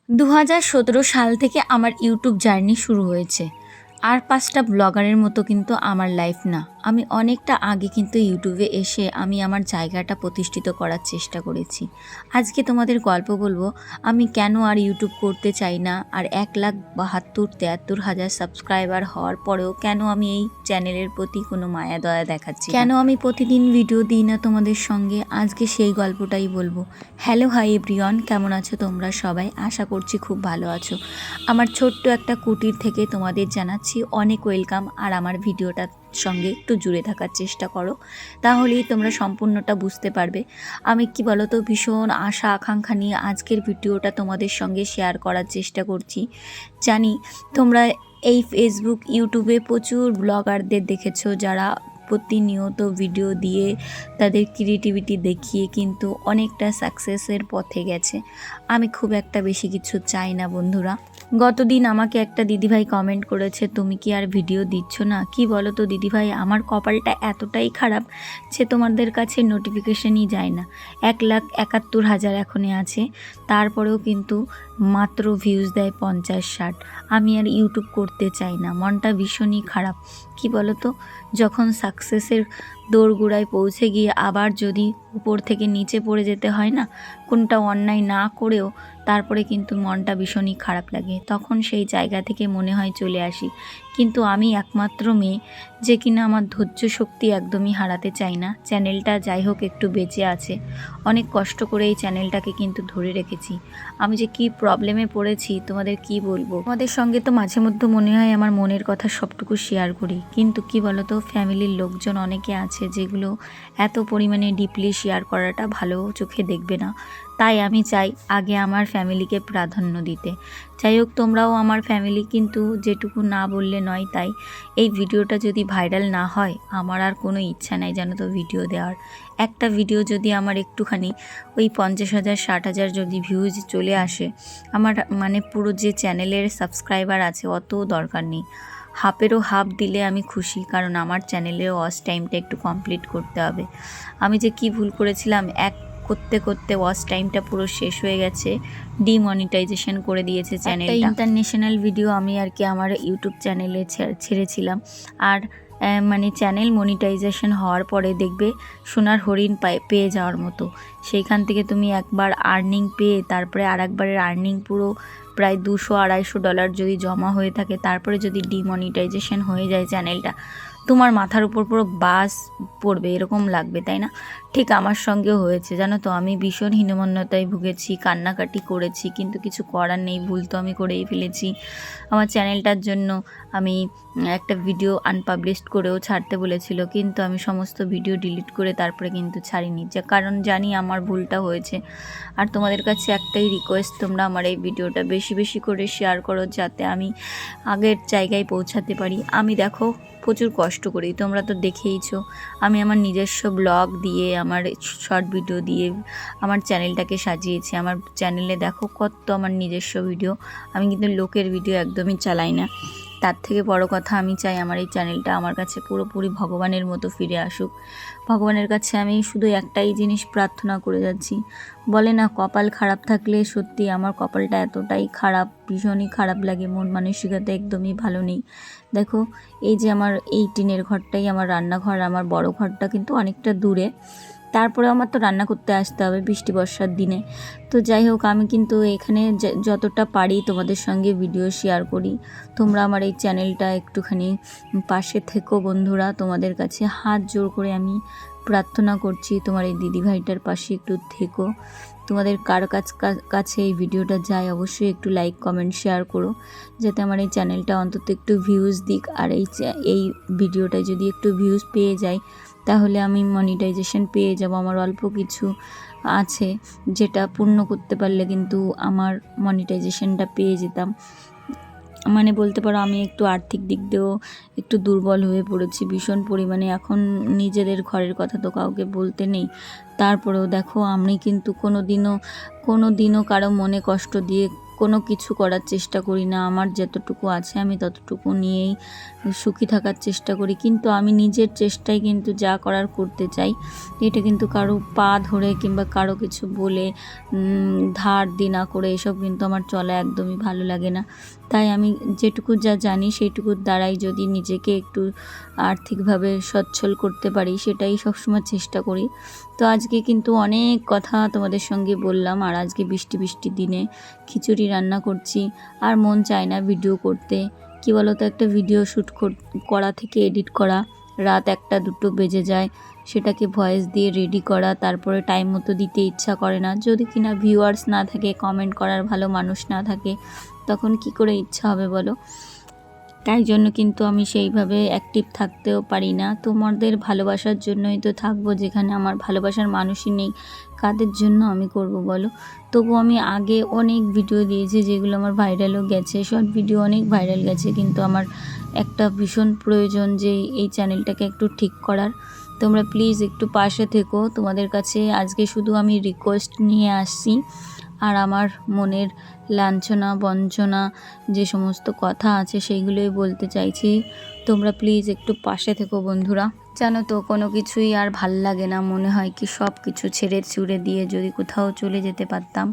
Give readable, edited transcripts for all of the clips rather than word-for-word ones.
2017 সাল থেকে আমার ইউটিউব জার্নি শুরু হয়েছে। আর 5টা ব্লগারের মতো কিন্তু আমার লাইফ না। আমি অনেকটা আগে কিন্তু ইউটিউবে এসে আমি আমার জায়গাটা প্রতিষ্ঠিত করার চেষ্টা করেছি। আজকে তোমাদের গল্প বলবো আমি কেন আর ইউটিউব করতে চাই না, আর 1,72,73,000 সাবস্ক্রাইবার হওয়ার পরেও কেন আমি এই চ্যানেলের প্রতি কোনো মায়া দয়া দেখাচ্ছি, কেন আমি প্রতিদিন ভিডিও দিই না তোমাদের সঙ্গে। আজকে সেই গল্পটাই বলবো। হ্যালো হাই এভরিওয়ান, কেমন আছো তোমরা সবাই? আশা করছি খুব ভালো আছো। আমার ছোট্ট একটা কুটির থেকে তোমাদের জানাচ্ছি অনেক ওয়েলকাম। আর আমার ভিডিওটার সঙ্গে একটু জুড়ে থাকার চেষ্টা করো, তাহলেই তোমরা সম্পূর্ণটা বুঝতে পারবে। আমি কি বলো তো, ভীষণ আশা আকাঙ্ক্ষা নিয়ে আজকের ভিডিওটা তোমাদের সঙ্গে শেয়ার করার চেষ্টা করছি। জানি তোমরা এই ফেসবুক ইউটিউবে প্রচুর ব্লগারদের দেখেছো যারা প্রতিনিয়ত ভিডিও দিয়ে তাদের ক্রিয়েটিভিটি দেখিয়ে কিন্তু অনেকটা সাকসেসের পথে গেছে। আমি খুব একটা বেশি কিছু চাই না বন্ধুরা। গতদিন আমাকে একটা দিদিভাই কমেন্ট করেছে, তুমি কি আর ভিডিও দিচ্ছ না? কি বলো তো দিদিভাই, আমার কপালটা এতটাই খারাপ যে তোমাদের কাছে নোটিফিকেশনই যায় না। 1,71,000 এখনই আছে, তারপরেও কিন্তু মাত্র ভিউজ দেয় 50-60। আমি আর ইউটিউব করতে চাই না, মনটা ভীষণই খারাপ। কি বলো তো, যখন সাকসেসের দোরগোড়ায় পৌঁছে গিয়ে আবার যদি উপর থেকে নিচে পড়ে যেতে হয় না, কোনটা অন্যায় না করেও, তারপরে কিন্তু মনটা ভীষণই খারাপ লাগে। তখন সেই জায়গা থেকে মনে হয় চলে আসি। কিন্তু আমি একমাত্র মেয়ে যে কিনা আমার ধৈর্য শক্তি একদমই হারাতে চাই না। চ্যানেলটা যাই হোক একটু বেঁচে আছে, অনেক কষ্ট করে এই চ্যানেলটাকে কিন্তু ধরে রেখেছি। আমি যে কি প্রবলেমে পড়েছি তোমাদের কি বলবো। তোমাদের সঙ্গে তো মাঝে মধ্যে মনে হয় আমার মনের কথা সবটুকু শেয়ার করি, কিন্তু কি বলতো, ফ্যামিলির লোকজন অনেকে আছে যেগুলো এত পরিমাণে ডিপলি শেয়ার করাটা ভালো চোখে দেখবে না। তাই আমি চাই আগে আমার ফ্যামিলিকে প্রাধান্য দিতে। যাই হোক, তোমরাও আমার ফ্যামিলি, কিন্তু যেটুকু না বললে নয়। তাই এই ভিডিওটা যদি ভাইরাল না হয়, আমার আর কোনো ইচ্ছা নাই জানো তো ভিডিও দেওয়ার। একটা ভিডিও যদি আমার একটুখানি ওই 50,000 60,000 যদি ভিউজ চলে আসে, আমার মানে পুরো যে চ্যানেলের সাবস্ক্রাইবার আছে অত দরকার নেই। হাফেরও হাফ দিলে আমি খুশি, কারণ আমার চ্যানেলের ওয়াচ টাইমটা একটু কমপ্লিট করতে হবে। আমি যে কি ভুল করেছিলাম, করতে করতে ওয়াচ টাইমটা পুরো শেষ হয়ে গেছে, ডিমনিটাইজেশন করে দিয়েছে চ্যানেলটা। ইন্টারন্যাশনাল ভিডিও আমি আর কি আমার ইউটিউব চ্যানেলে ছেড়েছিলাম। আর মানে চ্যানেল মনিটাইজেশন হওয়ার পরে দেখবে সোনার হরিণ পেয়ে যাওয়ার মতো। সেইখান থেকে তুমি একবার আর্নিং পেয়ে তারপরে আর একবারের আর্নিং পুরো প্রায় $200-250 যদি জমা হয়ে থাকে, তারপরে যদি ডিমনিটাইজেশন হয়ে যায় চ্যানেলটা, তোমার মাথার উপর পুরো বাস পড়বে এরকম লাগবে, তাই না? ঠিক আমার সঙ্গেও হয়েছে জানো তো। আমি ভীষণ হীনমন্যতায় ভুগেছি, কান্নাকাটি করেছি, কিন্তু কিছু করার নেই, ভুল তো আমি করেই ফেলেছি। আমার চ্যানেলটার জন্য আমি একটা ভিডিও আনপাবলিশড করেও ছাড়তে বলেছিল, কিন্তু আমি সমস্ত ভিডিও ডিলিট করে তারপরে কিন্তু ছাড়িনি, যে কারণ জানি আমার ভুলটা হয়েছে। আর তোমাদের কাছে একটাই রিকোয়েস্ট, তোমরা আমার এই ভিডিওটা বেশি বেশি করে শেয়ার করো, যাতে আমি আগের জায়গায় পৌঁছাতে পারি। আমি দেখো প্রচুর কষ্ট করি, তোমরা তো দেখেইছো। আমি আমার নিজস্ব ব্লগ দিয়ে, আমার শর্ট ভিডিও দিয়ে আমার চ্যানেলটাকে সাজিয়েছি। আমার চ্যানেলে দেখো কত আমার নিজস্ব ভিডিও, আমি কিন্তু লোকের ভিডিও একদমই চালাই না। তার থেকে বড় কথা, আমি চাই আমার এই চ্যানেলটা আমার কাছে পুরোপুরি ভগবানের মতো ফিরে আসুক। ভগবানের কাছে আমি শুধু একটাই জিনিস প্রার্থনা করে যাচ্ছি। বলে না, কপাল খারাপ থাকলে, সত্যি আমার কপালটা এতটাই খারাপ, ভীষণই খারাপ লাগে, মন মানসিকতা একদমই ভালো নেই। দেখো, এই যে আমার এই টিনের ঘরটাই আমার রান্নাঘর, আমার বড় ঘরটা কিন্তু অনেকটা দূরে, তারপরে আমার তো রান্না করতে আসতে হবে বৃষ্টি বর্ষার দিনে। তো যাই হোক, আমি কিন্তু এখানে যতটা পারি তোমাদের সঙ্গে ভিডিও শেয়ার করি। তোমরা আমার এই চ্যানেলটা একটুখানি পাশে থেকো বন্ধুরা, তোমাদের কাছে হাত জোর করে আমি প্রার্থনা করছি, তোমার এই দিদিভাইটার পাশে একটু থেকো। তোমাদের কার কাছে এই ভিডিওটা যায় অবশ্যই একটু লাইক কমেন্ট শেয়ার করো, যাতে আমার এই চ্যানেলটা অন্তত একটু ভিউজ দিক। আর এই ভিডিওটায় যদি একটু ভিউজ পেয়ে যায়, তাহলে আমি মনিটাইজেশন পেয়ে যাব। আমার অল্প কিছু আছে, যেটা পূর্ণ করতে পারলে কিন্তু আমার মনিটাইজেশনটা পেয়ে যেতাম। মানে বলতে পারো আমি একটু আর্থিক দিক দিয়েও একটু দুর্বল হয়ে পড়েছি ভীষণ পরিমাণে। এখন নিজেদের ঘরের কথা তো কাউকে বলতে নেই, তারপরেও দেখো আমি কিন্তু কোনো দিনও কারো মনে কষ্ট দিয়ে কোনো কিছু করার চেষ্টা করি না। আমার যতটুকু আছে আমি ততটুকু নিয়েই সুখী থাকার চেষ্টা করি, কিন্তু আমি নিজের চেষ্টায় কিন্তু যা করার করতে চাই। এটা কিন্তু কারো পা ধরে কিংবা কারো কিছু বলে ধার দেনা করে এসব কিন্তু আমার চলা একদমই ভালো লাগে না। তাই আমি যেটুকু যা জানি সেইটুকুর দ্বারাই যদি নিজেকে একটু আর্থিকভাবে সচ্ছল করতে পারি সেটাই সবসময় চেষ্টা করি। তো আজকে কিন্তু অনেক কথা তোমাদের সঙ্গে বললাম, আর আজকে বৃষ্টি বৃষ্টি দিনে খিচুড়ি রান্না করছি, আর মন চায় না ভিডিও করতে। কি বলো তো, একটা ভিডিও শ্যুট করা থেকে এডিট করা রাত 1-2 বেজে যায়, সেটাকে ভয়েস দিয়ে রেডি করা, তারপরে টাইম মতো দিতে ইচ্ছা করে না। যদি কিনা ভিউয়ার্স না থাকে, কমেন্ট করার ভালো মানুষ না থাকে, তখন কি করে ইচ্ছা হবে বলো। তাই জন্য কিন্তু আমি সেইভাবে অ্যাক্টিভ থাকতেও পারি না। তোমাদের ভালোবাসার জন্যই তো থাকবো, যেখানে আমার ভালোবাসার মানুষই নেই কাদের জন্য আমি করব বলো। তবু আমি আগে অনেক ভিডিও দিয়েছি যেগুলো আমার ভাইরালও গেছে, শর্ট ভিডিও অনেক ভাইরাল গেছে, কিন্তু আমার একটা ভীষণ প্রয়োজন যে এই চ্যানেলটাকে একটু ঠিক করার। তোমরা প্লিজ একটু পাশে থেকো। তোমাদের কাছে আজকে শুধু আমি রিকোয়েস্ট নিয়ে আসছি, আর আমার মনের লাঞ্ছনা বঞ্চনা যে সমস্ত কথা আছে সেইগুলোই বলতে চাইছি। তোমরা প্লিজ একটু পাশে থেকো বন্ধুরা। জানো তো, কোনো কিছুই আর ভাল লাগে না, মনে হয় কি সব কিছু ছেড়ে ছুড়ে দিয়ে যদি কোথাও চলে যেতে পারতাম।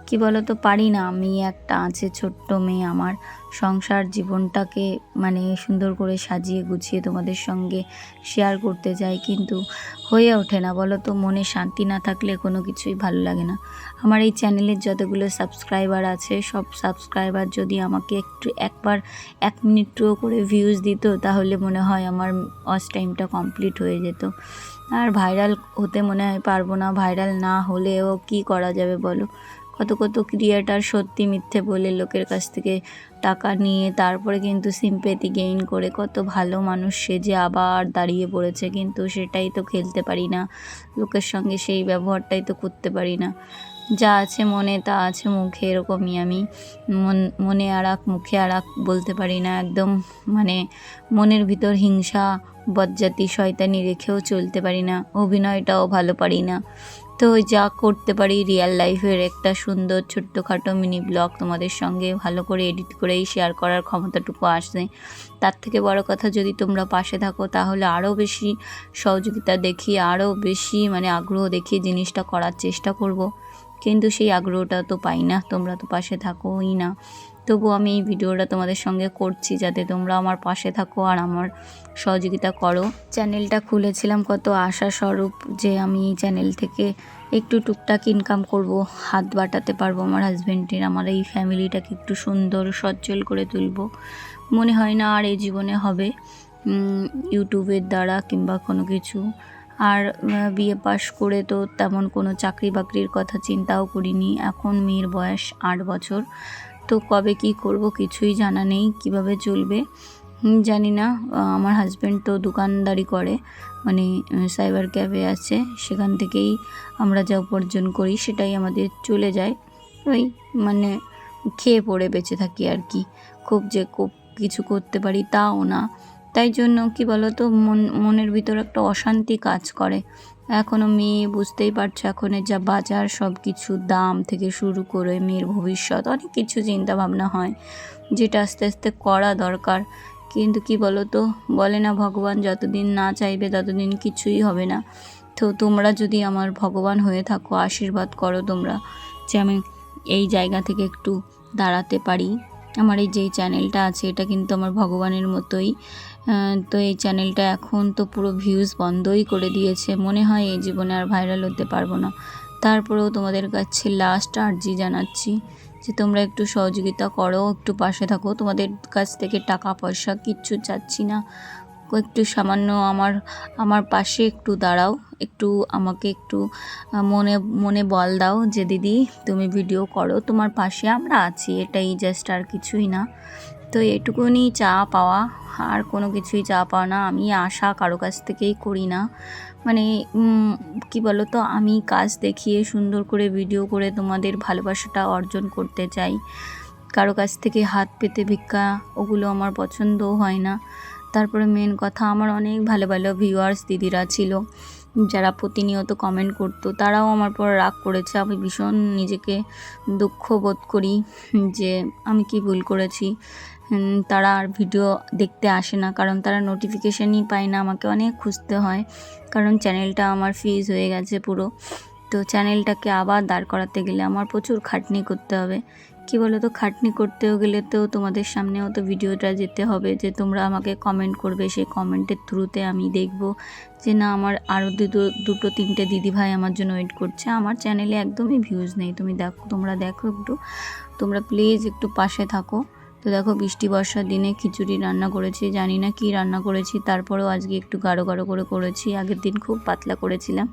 কি বলো তো, পারি না। আমি একটা আছে ছোট্ট মেয়ে, আমার সংসার জীবনটাকে মানে সুন্দর করে সাজিয়ে গুছিয়ে তোমাদের সঙ্গে শেয়ার করতে চাই, কিন্তু হয়ে ওঠে না বলো তো। মনে শান্তি না থাকলে কোনো কিছুই ভালো লাগে না। আমার এই চ্যানেলের যতগুলো সাবস্ক্রাইবার আছে, সব সাবস্ক্রাইবার যদি আমাকে একবার 1 মিনিটও করে ভিউজ দিত, তাহলে মনে হয় আমার ওয়াচ টাইমটা কমপ্লিট হয়ে যেত। আর ভাইরাল হতে মনে হয় পারবো না। ভাইরাল না হলেও কি করা যাবে বলো। কত কত ক্রিয়েটার সত্যি মিথ্যে বলে লোকের কাছ থেকে টাকা নিয়ে তারপরে কিন্তু সিম্প্যাথি গেইন করে কত ভালো মানুষ সেজে আবার দাঁড়িয়ে পড়েছে, কিন্তু সেটাই তো খেলতে পারি না। লোকের সঙ্গে সেই ব্যবহারটাই তো করতে পারি না। যা আছে মনে তা আছে মুখে, এরকমই আমি। মনে আরাক মুখে আরাক বলতে পারি না একদম। মানে মনের ভিতর হিংসা বজ্জাতি শয়তানি রেখেও চলতে পারি না। অভিনয়টাও ভালো পারি না। তো যা করতে পারি রিয়েল লাইফের একটা সুন্দর ছোট্টখাটো মিনি ব্লগ তোমাদের সঙ্গে ভালো করে এডিট করেই শেয়ার করার ক্ষমতাটুকু আসে। তার থেকে বড় কথা, যদি তোমরা পাশে থাকো তাহলে আরও বেশি সহযোগিতা দেখিয়ে, আরও বেশি মানে আগ্রহ দেখিয়ে জিনিসটা করার চেষ্টা করব। কিন্তু সেই আগ্রহটা তো পাই না, তোমরা তো পাশে থাকোই না। তবু আমি এই ভিডিওটা তোমাদের সঙ্গে করছি যাতে তোমরা আমার পাশে থাকো আর আমার সহযোগিতা করো। চ্যানেলটা খুলেছিলাম কত আশা স্বরূপ যে আমি এই চ্যানেল থেকে একটু টুকটাক ইনকাম করব, হাত বাটাতে পারবো আমার হাজব্যান্ডের, আমার এই ফ্যামিলিটাকে একটু সুন্দর সচ্ছল করে তুলব। মনে হয় না আর এই জীবনে হবে ইউটিউবের দ্বারা কিংবা কোনো কিছু। আর বিয়ে পাশ করে তো তেমন কোনো চাকরি বাকরির কথা চিন্তাও করিনি। এখন মেয়ের বয়স 8 বছর। তো কবে কি করব কিছুই জানা নেই, কিভাবে চলবে জানি না। আমার হাজব্যান্ড তো দোকানদারি করে, মানে সাইবার ক্যাফে আছে, সেখান থেকেই আমরা যা উপার্জন করি সেটাই আমাদের চলে যায়। ওই মানে খেয়ে পড়ে বেঁচে থাকি আর কি। খুব যে খুব কিছু করতে পারি তাও না। তাই জন্য কি বলো তো, মনের ভিতর একটা অশান্তি কাজ করে। এখনও মেয়ে, বুঝতেই পারছো এখনের যা বাজার, সব কিছু দাম থেকে শুরু করে মেয়ের ভবিষ্যৎ অনেক কিছু চিন্তা ভাবনা হয়, যেটা আস্তে আস্তে করা দরকার। কিন্তু কি বলো তো, বলে না ভগবান যতদিন না চাইবে ততদিন কিছুই হবে না। তো তোমরা যদি আমার ভগবান হয়ে থাকো, আশীর্বাদ করো তোমরা যে আমি এই জায়গা থেকে একটু দাঁড়াতে পারি। আমার এই যেই চ্যানেলটা আছে এটা কিন্তু আমার ভগবানের মতোই। তো এই চ্যানেলটা এখন তো পুরো ভিউজ বন্ধই করে দিয়েছে, মনে হয় এই জীবনে আর ভাইরাল হতে পারবো না। তারপরেও তোমাদের কাছে লাস্ট আর্জি জানাচ্ছি যে তোমরা একটু সহযোগিতা করো, একটু পাশে থাকো। তোমাদের কাছ থেকে টাকা পয়সা কিচ্ছু চাচ্ছি না, একটু সামান্য আমার পাশে একটু দাঁড়াও, একটু আমাকে একটু মনে মনে বল দাও যে দিদি তুমি ভিডিও করো, তোমার পাশে আমরা আছি, এটাই জাস্ট, আর কিছুই না। তো এটুকুনি চা পাওয়া, আর কোনো কিছুই চা পাওয়া না। আমি আশা কারো কাছ থেকেই করি না। মানে কি বলো তো, আমি কাজ দেখিয়ে সুন্দর করে ভিডিও করে তোমাদের ভালোবাসাটা অর্জন করতে চাই। কারো কাছ থেকে হাত পেতে ভিক্ষা, ওগুলো আমার পছন্দও হয় না। তারপরে মেন কথা, আমার অনেক ভালো ভালো ভিউয়ার্স দিদিরা ছিল যারা প্রতিনিয়ত কমেন্ট করতো তারাও আমার পর রাগ করেছে। আমি ভীষণ নিজেকে দুঃখ বোধ করি যে আমি কি ভুল করেছি। তারা আর ভিডিও দেখতে আসে না, কারণ তারা নোটিফিকেশানই পায় না, আমাকে অনেক খুঁজতে হয়, কারণ চ্যানেলটা আমার ফ্রিজ হয়ে গেছে পুরো। তো চ্যানেলটাকে আবার দাঁড় করাতে গেলে আমার প্রচুর খাটনি করতে হবে। কি বলো তো, খাটনি করতেও গেলে তো তোমাদের সামনেও তো ভিডিওটা যেতে হবে, যে তোমরা আমাকে কমেন্ট করবে, সেই কমেন্টের থ্রুতে আমি দেখব যে না, আমার আরও দুটো তিনটে দিদিভাই আমার জন্য ওয়েট করছে। আমার চ্যানেলে একদমই ভিউজ নেই, তোমরা দেখো একটু, তোমরা প্লিজ একটু পাশে থাকো। তো দেখো, বৃষ্টি বর্ষার দিনে খিচুড়ি রান্না করেছি, জানি না কি রান্না করেছি, তারপরেও আজকে একটু গাঢ় গাঢ় করে করেছি। আগের দিন খুব পাতলা করেছিলাম।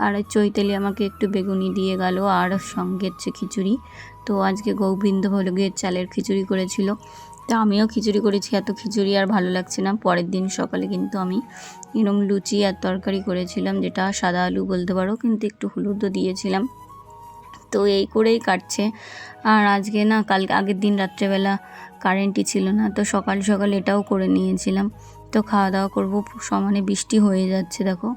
আর চৈতালি আমাকে একটু বেগুনি দিয়ে গেল, আর সঙ্গে হচ্ছে খিচুড়ি। তো আজকে গোবিন্দভোগের চালের খিচুড়ি করেছিল, তা আমিও খিচুড়ি করেছি। এত খিচুড়ি আর ভালো লাগছে না। পরের দিন সকালে কিন্তু আমি এরকম লুচি আর তরকারি করেছিলাম, যেটা সাদা আলু বলতে পারো, কিন্তু একটু হলুদও দিয়েছিলাম। তো এই করেই কাটছে। আর আজকে না, আগের দিন রাত্রেবেলা কারেন্টই ছিল না, তো সকাল সকাল এটাও করে নিয়েছিলাম। তো খাওয়া দাওয়া করবো, সমানে বৃষ্টি হয়ে যাচ্ছে, দেখো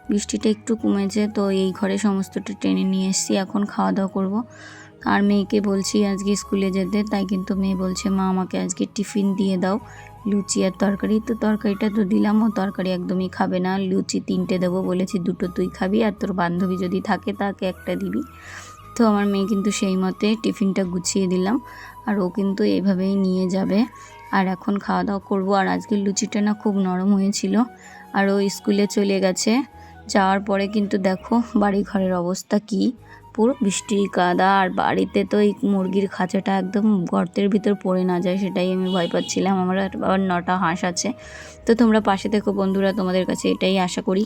বৃষ্টিটা একটু কমেছে। তো এই ঘরে সমস্তটা টেনে নিয়ে এসেছি, এখন খাওয়া দাওয়া করবো। আর মেয়েকে বলছি আজকে স্কুলে যেতে, তাই কিন্তু মেয়ে বলছে মা আমাকে আজকে টিফিন দিয়ে দাও, লুচি আর তরকারি। তো তরকারিটা তো দিলাম, ও তরকারি একদমই খাবে না। লুচি 3টে দেবো বলেছি, 2টো তুই খাবি, আর তোর বান্ধবী যদি থাকে তাকে একটা দিবি। তো আমার মেয়ে কিন্তু সেই মতে টিফিনটা গুছিয়ে দিলাম, আর ও কিন্তু এইভাবেই নিয়ে যাবে। আর এখন খাওয়া দাওয়া করবো। আর আজকের লুচিটা না খুব নরম হয়েছিল। আর ও স্কুলে চলে গেছে, যাওয়ার পরে কিন্তু দেখো বাড়ি ঘরের অবস্থা কি, পুরো বৃষ্টির কাদা। আর বাড়িতে তো এই মুরগির খাঁচাটা একদম গর্তের ভিতর পড়ে না যায়, সেটাই আমি ভয় পাচ্ছিলাম। আমার আবার 9টা হাঁস আছে। তো তোমরা পাশে থেকো বন্ধুরা, তোমাদের কাছে এটাই আশা করি।